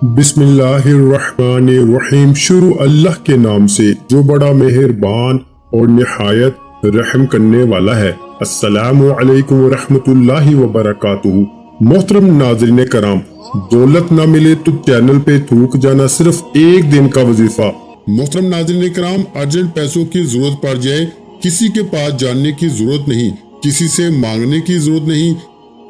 بسم اللہ الرحمن الرحیم۔ شروع اللہ کے نام سے جو بڑا مہربان اور نہایت رحم کرنے والا ہے۔ السلام علیکم ورحمۃ اللہ وبرکاتہ۔ محترم ناظرین کرام، دولت نہ ملے تو چینل پہ تھوک جانا صرف ایک دن کا وظیفہ۔ محترم ناظرین کرام، ارجنٹ پیسوں کی ضرورت پڑ جائے، کسی کے پاس جاننے کی ضرورت نہیں، کسی سے مانگنے کی ضرورت نہیں،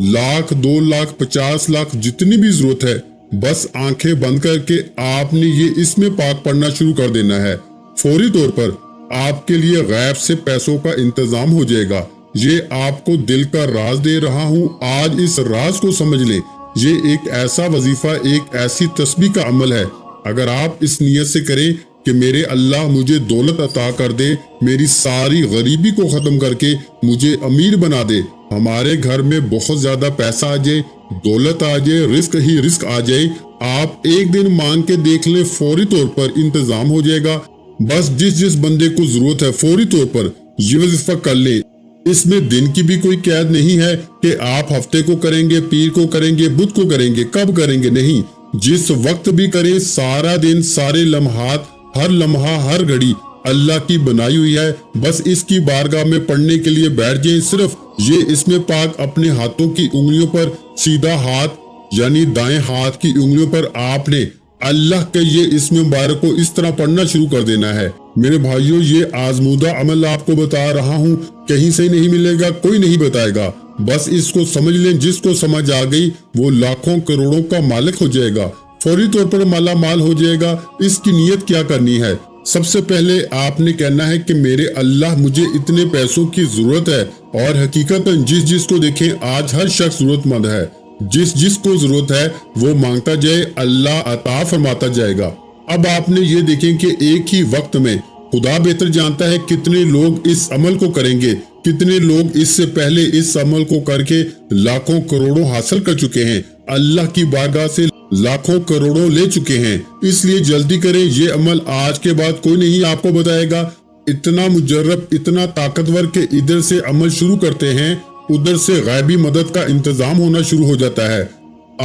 1,00,000 2,00,000 50 لاکھ جتنی بھی ضرورت ہے، بس آنکھیں بند کر کے آپ نے یہ اسم پاک پڑھنا شروع کر دینا ہے۔ فوری طور پر آپ کے لیے غیب سے پیسوں کا انتظام ہو جائے گا۔ یہ آپ کو دل کا راز دے رہا ہوں، آج اس راز کو سمجھ لیں۔ یہ ایک ایسا وظیفہ، ایک ایسی تسبیح کا عمل ہے، اگر آپ اس نیت سے کریں کہ میرے اللہ مجھے دولت عطا کر دے، میری ساری غریبی کو ختم کر کے مجھے امیر بنا دے، ہمارے گھر میں بہت زیادہ پیسہ آ جائے، دولت آ جائے، رزق ہی رزق آ جائے، آپ ایک دن مانگ کے دیکھ لیں، فوری طور پر انتظام ہو جائے گا۔ بس جس بندے کو ضرورت ہے فوری طور پر یہ وظیفہ کر لیں۔ اس میں دن کی بھی کوئی قید نہیں ہے کہ آپ ہفتے کو کریں گے، پیر کو کریں گے، بدھ کو کریں گے، کب کریں گے، نہیں، جس وقت بھی کریں، سارا دن، سارے لمحات، ہر لمحہ، ہر گھڑی اللہ کی بنائی ہوئی ہے۔ بس اس کی بارگاہ میں پڑھنے کے لیے بیٹھ جائیں۔ صرف یہ اسم پاک اپنے ہاتھوں کی انگلیوں پر، سیدھا ہاتھ یعنی دائیں ہاتھ کی انگلیوں پر آپ نے اللہ کے یہ اسم مبارک کو اس طرح پڑھنا شروع کر دینا ہے۔ میرے بھائیوں، یہ آزمودہ عمل آپ کو بتا رہا ہوں، کہیں سے نہیں ملے گا، کوئی نہیں بتائے گا، بس اس کو سمجھ لیں۔ جس کو سمجھ آ گئی وہ لاکھوں کروڑوں کا مالک ہو جائے گا، فوری طور پر مالا مال ہو جائے گا۔ اس کی نیت کیا کرنی ہے؟ سب سے پہلے آپ نے کہنا ہے کہ میرے اللہ مجھے اتنے پیسوں کی ضرورت ہے، اور حقیقت جس کو دیکھیں آج ہر شخص ضرورت مند ہے، جس کو ضرورت ہے وہ مانگتا جائے، اللہ عطا فرماتا جائے گا۔ اب آپ نے یہ دیکھیں کہ ایک ہی وقت میں خدا بہتر جانتا ہے کتنے لوگ اس عمل کو کریں گے، کتنے لوگ اس سے پہلے اس عمل کو کر کے لاکھوں کروڑوں حاصل کر چکے ہیں، اللہ کی بارگاہ سے لاکھوں کروڑوں لے چکے ہیں۔ اس لیے جلدی کریں، یہ عمل آج کے بعد کوئی نہیں آپ کو بتائے گا۔ اتنا مجرب، اتنا طاقتور کہ ادھر سے عمل شروع کرتے ہیں، ادھر سے غیبی مدد کا انتظام ہونا شروع ہو جاتا ہے۔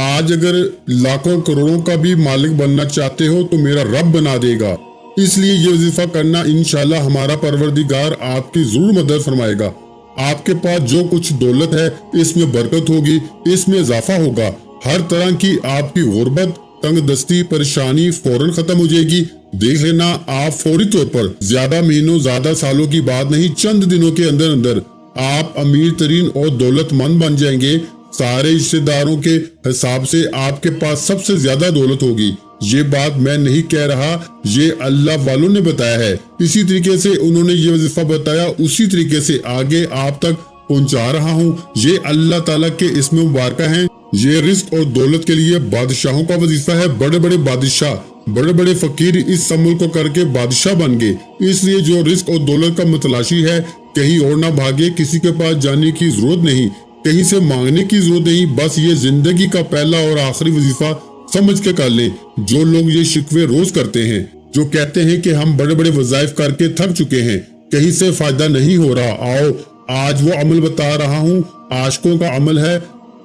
آج اگر لاکھوں کروڑوں کا بھی مالک بننا چاہتے ہو تو میرا رب بنا دے گا۔ اس لیے یہ وظیفہ کرنا، انشاءاللہ ہمارا پروردگار آپ کی ضرور مدد فرمائے گا۔ آپ کے پاس جو کچھ دولت ہے اس میں برکت ہوگی، اس میں اضافہ ہوگا، ہر طرح کی آپ کی غربت، تنگ دستی، پریشانی فوراً ختم ہو جائے گی۔ دیکھ لینا آپ فوری طور پر، زیادہ مہینوں، زیادہ سالوں کی بات نہیں، چند دنوں کے اندر اندر آپ امیر ترین اور دولت مند بن جائیں گے۔ سارے رشتہ داروں کے حساب سے آپ کے پاس سب سے زیادہ دولت ہوگی۔ یہ بات میں نہیں کہہ رہا، یہ اللہ والوں نے بتایا ہے۔ اسی طریقے سے انہوں نے یہ وظیفہ بتایا، اسی طریقے سے آگے آپ تک پہنچا رہا ہوں۔ یہ اللہ تعالیٰ کے اسم مبارکہ ہیں۔ یہ رزق اور دولت کے لیے بادشاہوں کا وظیفہ ہے۔ بڑے بڑے بادشاہ، بڑے بڑے فقیر اس عمل کو کر کے بادشاہ بن گئے۔ اس لیے جو رزق اور دولت کا متلاشی ہے، کہیں اور نہ بھاگے، کسی کے پاس جانے کی ضرورت نہیں، کہیں سے مانگنے کی ضرورت نہیں، بس یہ زندگی کا پہلا اور آخری وظیفہ سمجھ کے کر لیں۔ جو لوگ یہ شکوے روز کرتے ہیں، جو کہتے ہیں کہ ہم بڑے بڑے وظائف کر کے تھک چکے ہیں، کہیں سے فائدہ نہیں ہو رہا، آؤ آج وہ عمل بتا رہا ہوں، عاشقوں کا عمل ہے۔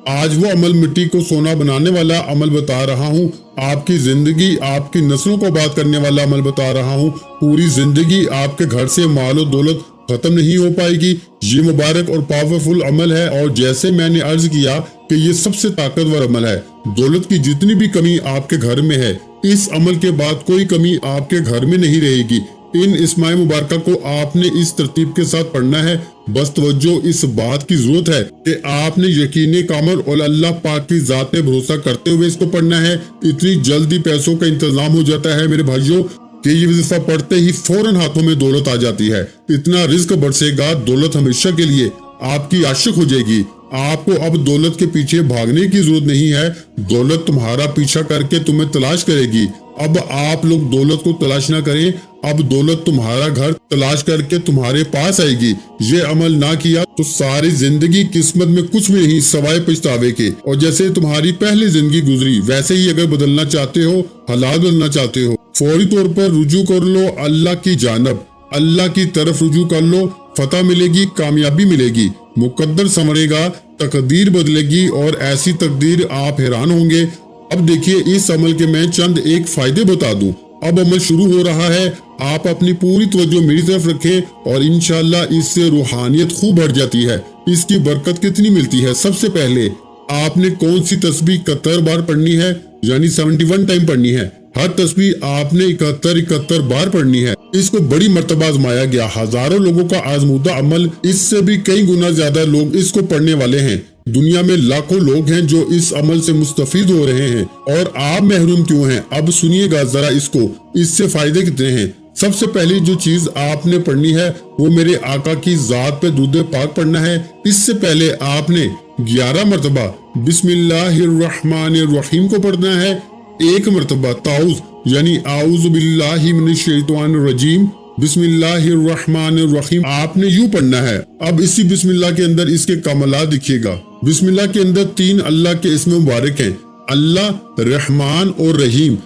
آج وہ عمل مٹی کو سونا بنانے والا عمل بتا رہا ہوں، آپ کی زندگی، آپ کی نسلوں کو آباد کرنے والا عمل بتا رہا ہوں۔ پوری زندگی آپ کے گھر سے مال و دولت ختم نہیں ہو پائے گی۔ یہ مبارک اور پاورفل عمل ہے، اور جیسے میں نے عرض کیا کہ یہ سب سے طاقتور عمل ہے۔ دولت کی جتنی بھی کمی آپ کے گھر میں ہے، اس عمل کے بعد کوئی کمی آپ کے گھر میں نہیں رہے گی۔ ان اسماء مبارکہ کو آپ نے اس ترتیب کے ساتھ پڑھنا ہے۔ بس توجہ اس بات کی ضرورت ہے کہ آپ نے یقین کامل اور اللہ پاک کی ذات پہ بھروسہ کرتے ہوئے اس کو پڑھنا ہے۔ اتنی جلدی پیسوں کا انتظام ہو جاتا ہے میرے بھائیوں کہ یہ وظیفہ پڑھتے ہی فوراً ہاتھوں میں دولت آ جاتی ہے۔ اتنا رزق برسے گا، دولت ہمیشہ کے لیے آپ کی عاشق ہو جائے گی۔ آپ کو اب دولت کے پیچھے بھاگنے کی ضرورت نہیں ہے، دولت تمہارا پیچھا کر کے تمہیں تلاش کرے گی۔ اب آپ لوگ دولت کو تلاش نہ کریں، اب دولت تمہارا گھر تلاش کر کے تمہارے پاس آئے گی۔ یہ عمل نہ کیا تو ساری زندگی قسمت میں کچھ بھی نہیں سوائے پچھتاوے کے، اور جیسے تمہاری پہلی زندگی گزری ویسے ہی اگر بدلنا چاہتے ہو، حالات بدلنا چاہتے ہو، فوری طور پر رجوع کر لو اللہ کی جانب، اللہ کی طرف رجوع کر لو، فتح ملے گی، کامیابی ملے گی، مقدر سنورے گا، تقدیر بدلے گی، اور ایسی تقدیر آپ حیران ہوں گے۔ अब देखिए इस अमल के मैं चंद एक फायदे बता दूं। अब अमल शुरू हो रहा है, आप अपनी पूरी तवज्जो मेरी तरफ रखें और इंशाल्लाह इससे रूहानियत खूब बढ़ जाती है। इसकी बरकत कितनी मिलती है। सबसे पहले आपने कौन सी तस्बीह 71 बार पढ़नी है, यानी 71 टाइम पढ़नी है। हर तस्बीह आपने 71 बार पढ़नी है। इसको बड़ी मर्तबा आजमाया गया, हजारों लोगों का आजमूदा अमल, इससे भी कई गुना ज्यादा लोग इसको पढ़ने वाले हैं। दुनिया में लाखों लोग हैं जो इस अमल से मुस्तफीद हो रहे हैं, और आप महरूम क्यों हैं। अब सुनिएगा जरा इसको, इससे फायदे कितने हैं। सबसे पहली जो चीज आपने पढ़नी है वो मेरे आका की जात पे दूध पाक पढ़ना है। इससे पहले आपने 11 मरतबा बिस्मिल्लाहिर्रहमानिर्रहीम को पढ़ना है, 1 मरतबा ताऊज़ यानी आऊज़ु बिल्लाहि मिनश शैतानिर रजीम बिस्मिल्लाहिर्रहमानिर्रहीम आपने यूं पढ़ना है। अब इसी बिस्मिल्लाह के अंदर इसके कमालात दिखिएगा। बिस्मिल्लाह के अंदर 3 अल्लाह के इस्म मुबारक हैं, अल्लाह, रहमान और रहीम।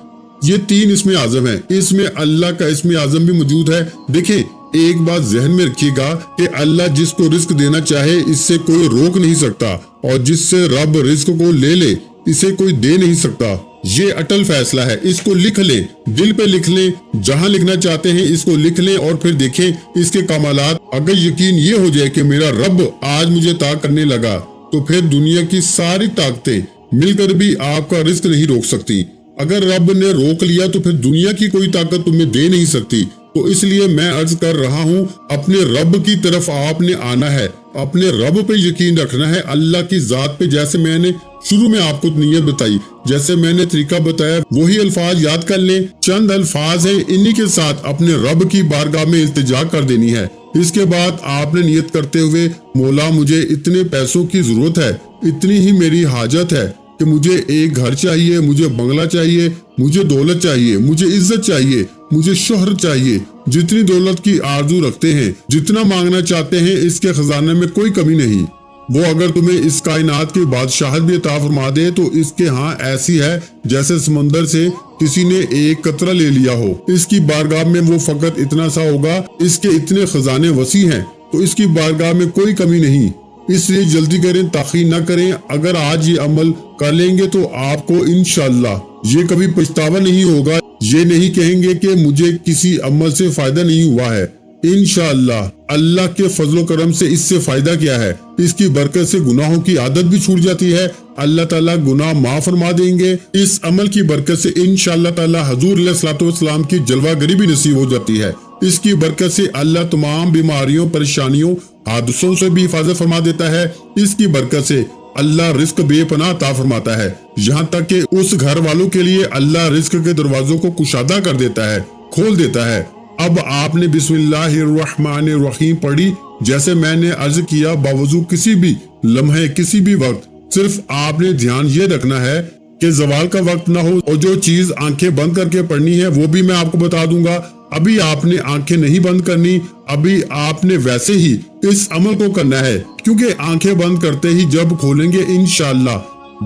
ये 3 इस्म आजम है। इसमें अल्लाह का इस्म आजम भी मौजूद है। देखें, एक बात जहन में रखिएगा कि अल्लाह जिसको रिस्क देना चाहे इससे कोई रोक नहीं सकता, और जिससे रब रिस्क को ले ले इसे कोई दे नहीं सकता। ये अटल फैसला है। इसको लिख लें, दिल पे लिख लें, जहां लिखना चाहते हैं इसको लिख लें और फिर देखें इसके कमालात। अगर यकीन ये हो जाए कि मेरा रब आज मुझे ताक करने लगा, तो फिर दुनिया की सारी ताकतें मिलकर भी आपका रिस्क नहीं रोक सकती। अगर रब ने रोक लिया तो फिर दुनिया की कोई ताकत तुम्हें दे नहीं सकती। तो इसलिए मैं अर्ज कर रहा हूँ, अपने रब की तरफ आपने आना है, अपने रब पे यकीन रखना है, अल्लाह की जात पे। जैसे मैंने शुरू में आपको नीयत बताई, जैसे मैंने तरीका बताया, वही अल्फाज याद कर लें। चंद अल्फाज हैं, इन्हीं के साथ अपने रब की बारगाह में इल्तिजा कर देनी है। इसके बाद आपने नियत करते हुए, मौला मुझे इतने पैसों की जरूरत है, इतनी ही मेरी हाजत है कि मुझे एक घर चाहिए, मुझे बंगला चाहिए, मुझे दौलत चाहिए, मुझे इज्जत चाहिए, मुझे शोहरत चाहिए। जितनी दौलत की आरजू रखते हैं, जितना मांगना चाहते हैं, इसके खजाने में कोई कमी नहीं। वो अगर तुम्हें इस कायनात की बादशाहत भी अता फरमा दे तो इसके यहाँ ऐसी है जैसे समंदर से किसी ने एक कतरा ले लिया हो। इसकी बारगाह में वो फकत इतना सा होगा, इसके इतने खजाने वसी हैं, तो इसकी बारगाह में कोई कमी नहीं। इसलिए जल्दी करें, ताखीर न करें। अगर आज ये अमल कर लेंगे तो आपको इंशाअल्लाह ये कभी पछतावा नहीं होगा। ये नहीं कहेंगे कि मुझे किसी अमल से फायदा नहीं हुआ है। इंशाअल्लाह अल्लाह के फजलो करम से इससे फायदा क्या है, इसकी बरकत से गुनाहों की आदत भी छूट जाती है। अल्लाह ताला गुनाह माफ फरमा देंगे। इस अमल की बरकत से इंशाअल्लाह ताला हुजूर अलैहिस्सलातु वस्सलाम की जलवागरी भी नसीब हो जाती है। इसकी बरकत से अल्लाह तमाम बीमारियों, परेशानियों, हादसों से भी हिफाजत फरमा देता है। इसकी बरकत से अल्लाह रिस्क बेपनाह अता फरमाता है, यहाँ तक कि उस घर वालों के लिए अल्लाह रिस्क के दरवाजों को कुशादा कर देता है, खोल देता है। अब आपने बिस्मिल्लाहिर्रहमानिर्रहीम पढ़ी, जैसे मैंने अर्ज किया, बावजूद किसी भी लम्हे, किसी भी वक्त सिर्फ आपने ध्यान ये रखना है कि जवाल का वक्त ना हो। और जो चीज आंखें बंद करके पढ़नी है वो भी मैं आपको बता दूंगा। अभी आपने आंखें नहीं बंद करनी, अभी आपने वैसे ही इस अमल को करना है, क्योंकि आंखें बंद करते ही जब खोलेंगे इंशाअल्लाह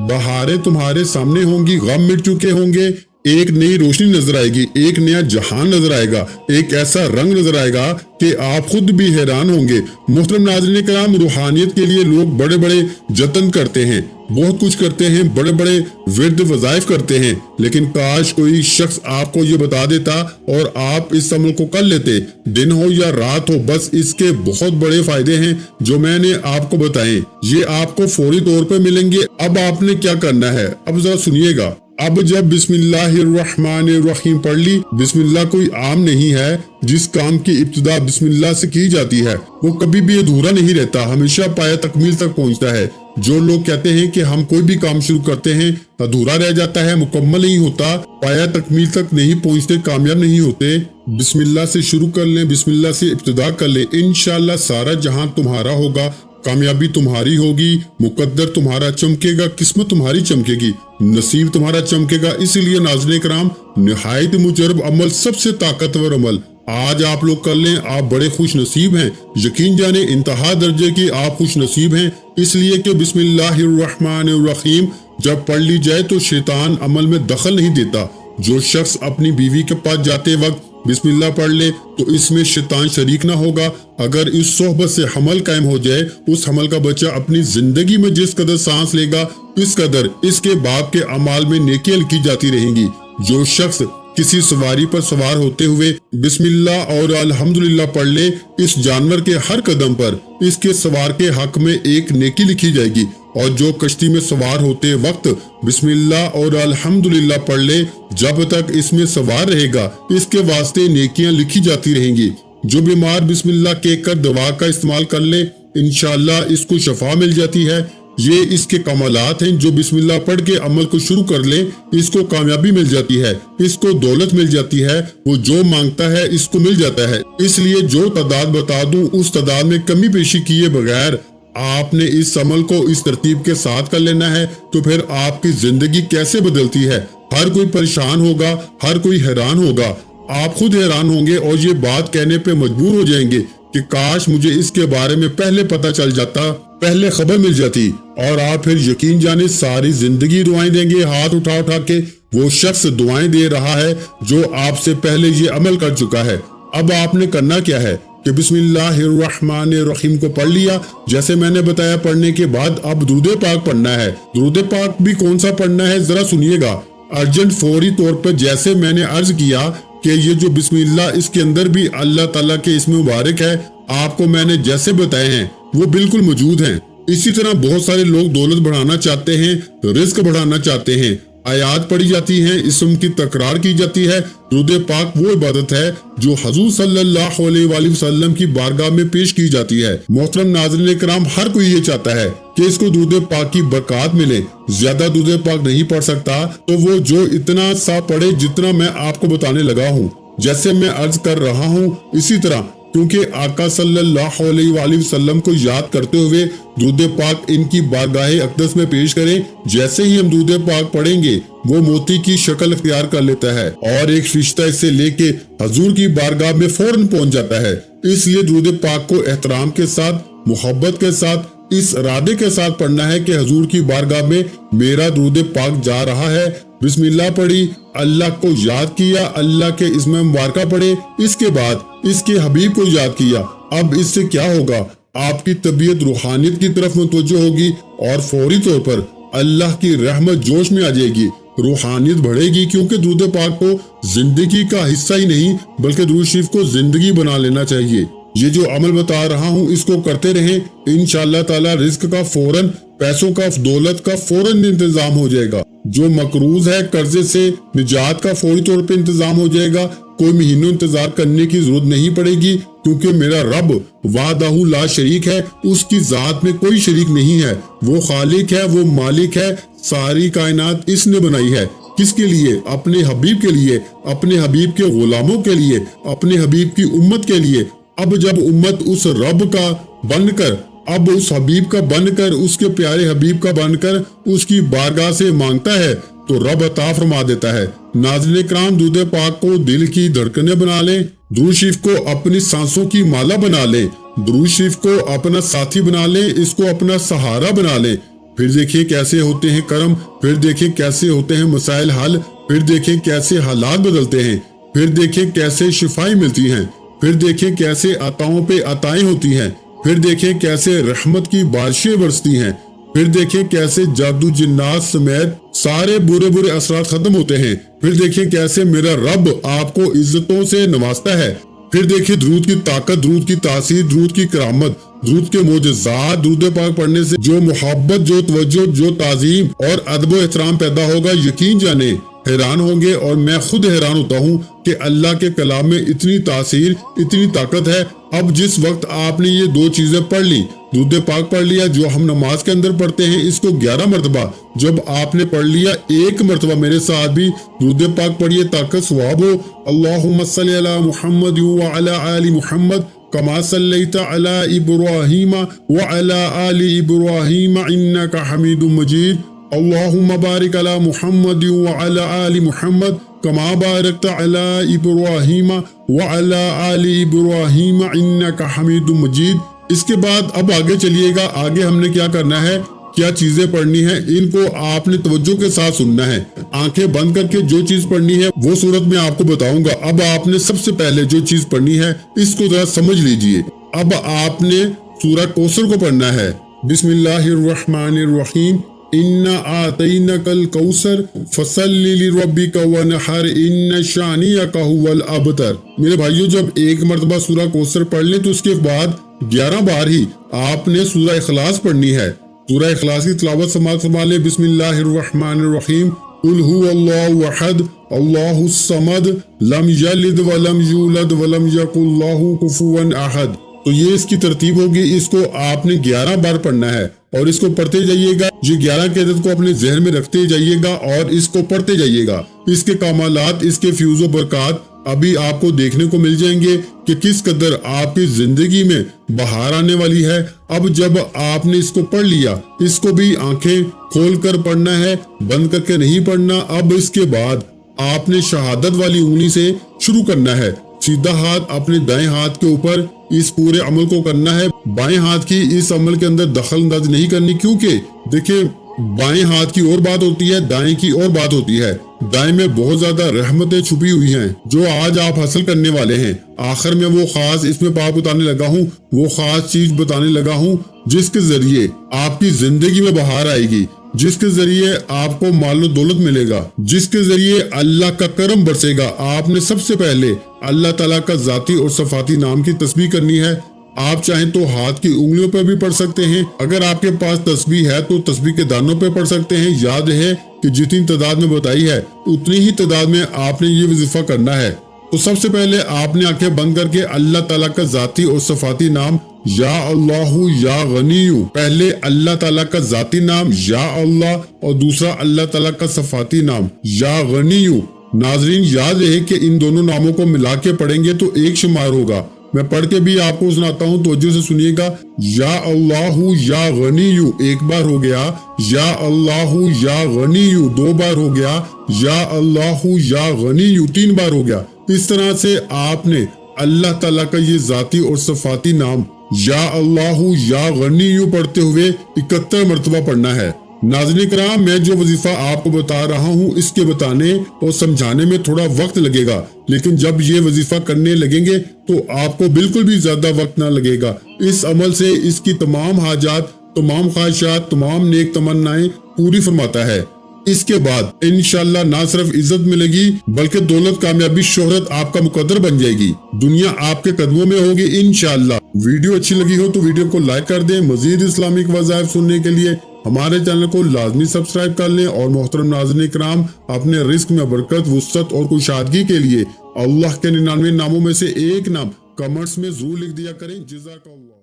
बहारें तुम्हारे सामने होंगी, गम मिट चुके होंगे, एक नई रोशनी नजर आएगी, एक नया जहान नजर आएगा, एक ऐसा रंग नजर आएगा कि आप खुद भी हैरान होंगे। मोहतरम नाज़रीन किराम, रूहानियत के लिए लोग बड़े बड़े जतन करते हैं, बहुत कुछ करते हैं, बड़े बड़े विर्द वज़ाइफ करते हैं, लेकिन काश कोई शख्स आपको ये बता देता और आप इस अमल को कर लेते, दिन हो या रात हो। बस इसके बहुत बड़े फायदे हैं जो मैंने आपको बताए, ये आपको फौरी तौर पर मिलेंगे। अब आपने क्या करना है, अब जरा सुनिएगा। अब जब बिस्मिल्लाहिर्रहमानिर्रहीम पढ़ ली, बिस्मिल्लाह कोई आम नहीं है। जिस काम की इब्तिदा बिस्मिल्लाह से की जाती है वो कभी भी अधूरा नहीं रहता, हमेशा पाया तकमील तक पहुंचता है। जो लोग कहते हैं कि हम कोई भी काम शुरू करते हैं अधूरा रह जाता है, मुकम्मल नहीं होता, पाया तकमील तक नहीं पहुंचते, कामयाब नहीं होते, बिस्मिल्लाह से शुरू कर लें, बिस्मिल्लाह से इब्तिदा कर लें। इंशाअल्लाह सारा जहां तुम्हारा होगा, कामयाबी तुम्हारी होगी, मुकद्दर तुम्हारा चमकेगा, किस्मत तुम्हारी चमकेगी, नसीब तुम्हारा चमकेगा। इसीलिए नाज़रीन किराम, निहायत मुजरब अमल, सबसे ताकतवर अमल आज आप लोग कर लें। आप बड़े खुश नसीब हैं, यकीन जाने इंतहा दर्जे की आप खुश नसीब हैं। इसलिए कि बिस्मिल्लाहिर्रहमानिर्रहीम जब पढ़ ली जाए तो शैतान अमल में दखल नहीं देता। जो शख्स अपनी बीवी के पास जाते वक्त बिस्मिल्लाह पढ़ ले तो इसमें शैतान शरीक ना होगा। अगर इस सोहबत से हमल कायम हो जाए, उस हमल का बच्चा अपनी जिंदगी में जिस कदर सांस लेगा इस कदर इसके बाप के अमाल में नेकियां लिखी जाती रहेंगी। जो शख्स किसी सवारी पर सवार होते हुए बिस्मिल्लाह और अल्हम्दुलिल्लाह पढ़ ले, इस जानवर के हर कदम पर इसके सवार के हक में एक नेकी लिखी जाएगी। और जो कश्ती में सवार होते वक्त बिस्मिल्लाह और अल्हम्दुलिल्लाह पढ़ ले, जब तक इसमें सवार रहेगा इसके वास्ते नेकियां लिखी जाती रहेंगी। जो बीमार बिस्मिल्लाह कहकर दवा का इस्तेमाल कर ले, इंशाअल्लाह इसको शफा मिल जाती है। ये इसके कमालात हैं। जो बिस्मिल्लाह पढ़ के अमल को शुरू कर ले, इसको कामयाबी मिल जाती है, इसको दौलत मिल जाती है, वो जो मांगता है इसको मिल जाता है। इसलिए जो तादाद बता दूं, उस तादाद में कमी पेशी किए बगैर आपने इस अमल को इस तरतीब के साथ कर लेना है, तो फिर आपकी जिंदगी कैसे बदलती है। हर कोई परेशान होगा, हर कोई हैरान होगा, आप खुद हैरान होंगे और ये बात कहने पे मजबूर हो जाएंगे कि काश मुझे इसके बारे में पहले पता चल जाता, पहले खबर मिल जाती। और आप फिर यकीन जाने सारी जिंदगी दुआएं देंगे हाथ उठा उठा के। वो शख्स दुआएं दे रहा है जो आपसे पहले ये अमल कर चुका है। अब आपने करना क्या है कि बिस्मिल्लाहिर्रहमानिर्रहीम को पढ़ लिया, जैसे मैंने बताया। पढ़ने के बाद अब दुरूद पाक पढ़ना है। दुरूद पाक भी कौन सा पढ़ना है जरा सुनिएगा। अर्जेंट फौरी तौर पर, जैसे मैंने अर्ज किया कि ये जो बिस्मिल्लाह, इसके अंदर भी अल्लाह ताला के इसमें मुबारक है, आपको मैंने जैसे बताए हैं वो बिल्कुल मौजूद हैं। इसी तरह बहुत सारे लोग दौलत बढ़ाना चाहते हैं, रिस्क बढ़ाना चाहते हैं। आयात पढ़ी जाती हैं, इसम की तकरार की जाती है। दुरूद पाक वो इबादत है जो हुजूर सल्लल्लाहु अलैहि वसल्लम की बारगाह में पेश की जाती है। मोहतरम नाज़रीन किराम, हर कोई ये चाहता है कि इसको दुरूद पाक की बरकत मिले। ज्यादा दुरूद पाक नहीं पढ़ सकता तो वो जो इतना सा पढ़े जितना मैं आपको बताने लगा हूँ। जैसे मैं अर्ज कर रहा हूँ इसी तरह, क्योंकि आका सल्लल्लाहु अलैहि वसल्लम को याद करते हुए दुरूद पाक इनकी बारगाह अक़दस में पेश करें। जैसे ही हम दुरूद पाक पढ़ेंगे वो मोती की शक्ल इख्तियार कर लेता है और एक फरिश्ता इसे लेके हजूर की बारगाह में फौरन पहुंच जाता है। इसलिए दुरूद पाक को एहतराम के साथ, मोहब्बत के साथ, इस इरादे के साथ पढ़ना है कि हजूर की बारगाह में मेरा दुरूद पाक जा रहा है। बिस्मिल्लाह पढ़ी, अल्लाह को याद किया, अल्लाह के इसमें मुबारका पढ़े, इसके बाद इसके हबीब को याद किया। अब इससे क्या होगा, आपकी तबीयत रूहानियत की तरफ मुतवज्जो होगी और फौरी तौर पर अल्लाह की रहमत जोश में आ जाएगी, रूहानियत बढ़ेगी। क्योंकि दुरूद पाक को जिंदगी का हिस्सा ही नहीं बल्कि दुरूद शरीफ को जिंदगी बना लेना चाहिए। ये जो अमल बता रहा हूँ इसको करते रहें, इंशाअल्लाह ताला रिस्क का फौरन, पैसों का, दौलत का फौरन इंतजाम हो जाएगा। जो मकरूज है कर्जे से निजात का फौरी तौर पे इंतजाम हो जाएगा। कोई महीनों इंतजार करने की जरूरत नहीं पड़ेगी, क्योंकि मेरा रब वाहदहू ला शरीक है, उसकी जात में कोई शरीक नहीं है। वो खालिक है, वो मालिक है, सारी कायनात इसने बनाई है। किसके लिए? अपने हबीब के लिए, अपने हबीब के गुलामों के लिए, अपने हबीब की उम्मत के लिए। अब जब उम्मत उस रब का बनकर, अब उस हबीब का बनकर, उसके प्यारे हबीब का बनकर उसकी बारगाह से मांगता है तो रब अता फरमा देता है। नाज़रीन किराम, दुरूद पाक को दिल की धड़कनें बना लें, दुरूद शरीफ को अपनी सांसों की माला बना लें, दुरूद शरीफ को अपना साथी बना लें, इसको अपना सहारा बना लें। फिर देखिए कैसे होते हैं करम, फिर देखिए कैसे होते हैं मसाइल हल, फिर देखिए कैसे हालात बदलते हैं, फिर देखिए कैसे शिफाई मिलती हैं, फिर देखिए कैसे अताओं पे अताएं होती हैं, फिर देखिए कैसे रहमत की बारिशें बरसती हैं, फिर देखिए कैसे जादू जिन्नात समेत सारे बुरे बुरे असरात खत्म होते हैं। फिर देखिए कैसे मेरा रब आपको इज्जतों से नवाजता है। फिर देखिए दुरूद की ताकत, दुरूद की तासीर, दुरूद की करामत, दुरूद के मोजज़ात। दुरूद पाक पढ़ने से जो मोहब्बत, जो तवज्जो, जो ताजीम और अदब व एहतराम पैदा होगा, यकीन जाने हैरान होंगे। और मैं खुद हैरान होता हूँ कि अल्लाह के कलाम में इतनी तासीर, इतनी ताकत है। अब जिस वक्त आपने ये दो चीजें पढ़ ली, दुरूद पाक पढ़ लिया जो हम नमाज के अंदर पढ़ते हैं, इसको 11 मरतबा जब आपने पढ़ लिया, एक मरतबा मेरे साथ भी दुरूद पाक पढ़िए ताकि सवाब हो। अल्लाहुम्मा सल्ली अला मुहम्मद व अला आलि मुहम्मद कमा सल्लैता अला इब्राहीम व अला आलि इब्राहीम इन्नका हमीदुम मजीद। अल्लाहुम्मा बारिक अला मुहम्मद व अला आलि मुहम्मद कमा बारकता अला इब्राहीम व अला आलि इब्राहीम इन्नका हमीदुम मजीद। इसके बाद अब आगे चलिएगा, आगे हमने क्या करना है, क्या चीजें पढ़नी है, इनको आपने तवज्जो के साथ सुनना है। आंखें बंद करके जो चीज पढ़नी है वो सूरत में आपको बताऊंगा। अब आपने सबसे पहले जो चीज पढ़नी है इसको जरा समझ लीजिए। अब आपने सूरह कौसर को पढ़ना है। बिस्मिल्लाहिर्रहमानिर्रहीम इन्ना आतैनकल कौसर फसल्लि लिरब्बिका वनहर इन्न शानियका हुवल अबतर। मेरे भाइयों, जब एक मर्तबा सूरह कौसर पढ़ ले तो उसके बाद 11 बार ही आपने सूरह इखलास पढ़नी है। सूरह इखलास की तिलावत समाअत फरमा ले। बिस्मिल्लाहिर्रहमानिर्रहीम। कुल हुवल्लाहु अहद अल्लाहुस समद लम यलिद वलम यूलद वलम यकुल लहू कुफुवन अहद। तो ये इसकी तरतीब होगी। इसको आपने 11 बार पढ़ना है और इसको पढ़ते जाइएगा। ये 11 की आदत को अपने जहन में रखते जाइएगा और इसको पढ़ते जाइएगा। इसके कामालात, इसके फ्यूज़ व बरक़ात अभी आपको देखने को मिल जाएंगे कि किस कदर आपकी जिंदगी में बहार आने वाली है। अब जब आपने इसको पढ़ लिया, इसको भी आंखें खोल कर पढ़ना है, बंद करके नहीं पढ़ना। अब इसके बाद आपने शहादत वाली उंगली से शुरू करना है। सीधा हाथ अपने दाएं हाथ के ऊपर इस पूरे अमल को करना है। बाएं हाथ की इस अमल के अंदर दखल अंदाजी नहीं करनी, क्योंकि देखिए बाएं हाथ की और बात होती है, दाएं की और बात होती है। दाएं में बहुत ज्यादा रहमतें छुपी हुई हैं जो आज आप हासिल करने वाले हैं। आखिर में वो खास इसमें पाप बताने लगा हूँ, वो खास चीज बताने लगा हूँ जिसके जरिए आपकी जिंदगी में बहार आएगी, जिसके जरिए आपको माल दौलत मिलेगा, जिसके जरिए अल्लाह का करम बरसेगा। आपने सबसे पहले अल्लाह ताला का जाती और सफाती नाम की तस्बीह करनी है। आप चाहें तो हाथ की उंगलियों पर भी पढ़ सकते हैं। अगर आपके पास तस्बीह है तो तस्बीह के दानों पर पढ़ सकते हैं। याद है कि जितनी तादाद में बताई है उतनी ही तादाद में आपने ये वजीफा करना है। तो सबसे पहले आपने आंखें बंद करके अल्लाह ताला का जाती और सफाती नाम या अल्लाहु या गनीयु, पहले अल्लाह ताला का जाती नाम या अल्लाह और दूसरा अल्लाह ताला का सफाती नाम या गनीयु। नाजरीन, याद रहे कि इन दोनों नामों को मिला के पढ़ेंगे तो एक शुमार होगा। मैं पढ़ के भी आपको सुनाता हूँ, तवज्जो से सुनिएगा। या अल्लाहु या गनीयु एक बार हो गया, या अल्लाहु या गनीयु 2 बार हो गया, या अल्लाहु या गनीयु 3 बार हो गया। इस तरह से आपने अल्लाह ताला का ये जाती और सफाती नाम या अल्लाहु या गनीयु पढ़ते हुए 71 मरतबा पढ़ना है। नाज़रीन किराम, मैं जो वजीफा आपको बता रहा हूँ इसके बताने और समझाने में थोड़ा वक्त लगेगा, लेकिन जब ये वजीफा करने लगेंगे तो आपको बिल्कुल भी ज्यादा वक्त ना लगेगा। इस अमल से इसकी तमाम हाजात, तमाम ख्वाहिशात, तमाम नेक तमन्नाएं पूरी फरमाता है। इसके बाद इंशाल्लाह ना सिर्फ इज्जत मिलेगी बल्कि दौलत, कामयाबी, शोहरत आपका मुकद्दर बन जाएगी। दुनिया आपके कदमों में होगी इंशाल्लाह। वीडियो अच्छी लगी हो तो वीडियो को लाइक कर दें। मजीद इस्लामिक वज़ाइफ सुनने के लिए हमारे चैनल को लाजमी सब्सक्राइब कर लें। और मोहतरम नाज़रीन किराम, अपने रिस्क में बरकत, वुसअत और कुशादगी के लिए अल्लाह के 99 नामों में से एक नाम कमेंट्स में जरूर लिख दिया करें। जज़ाकल्लाह।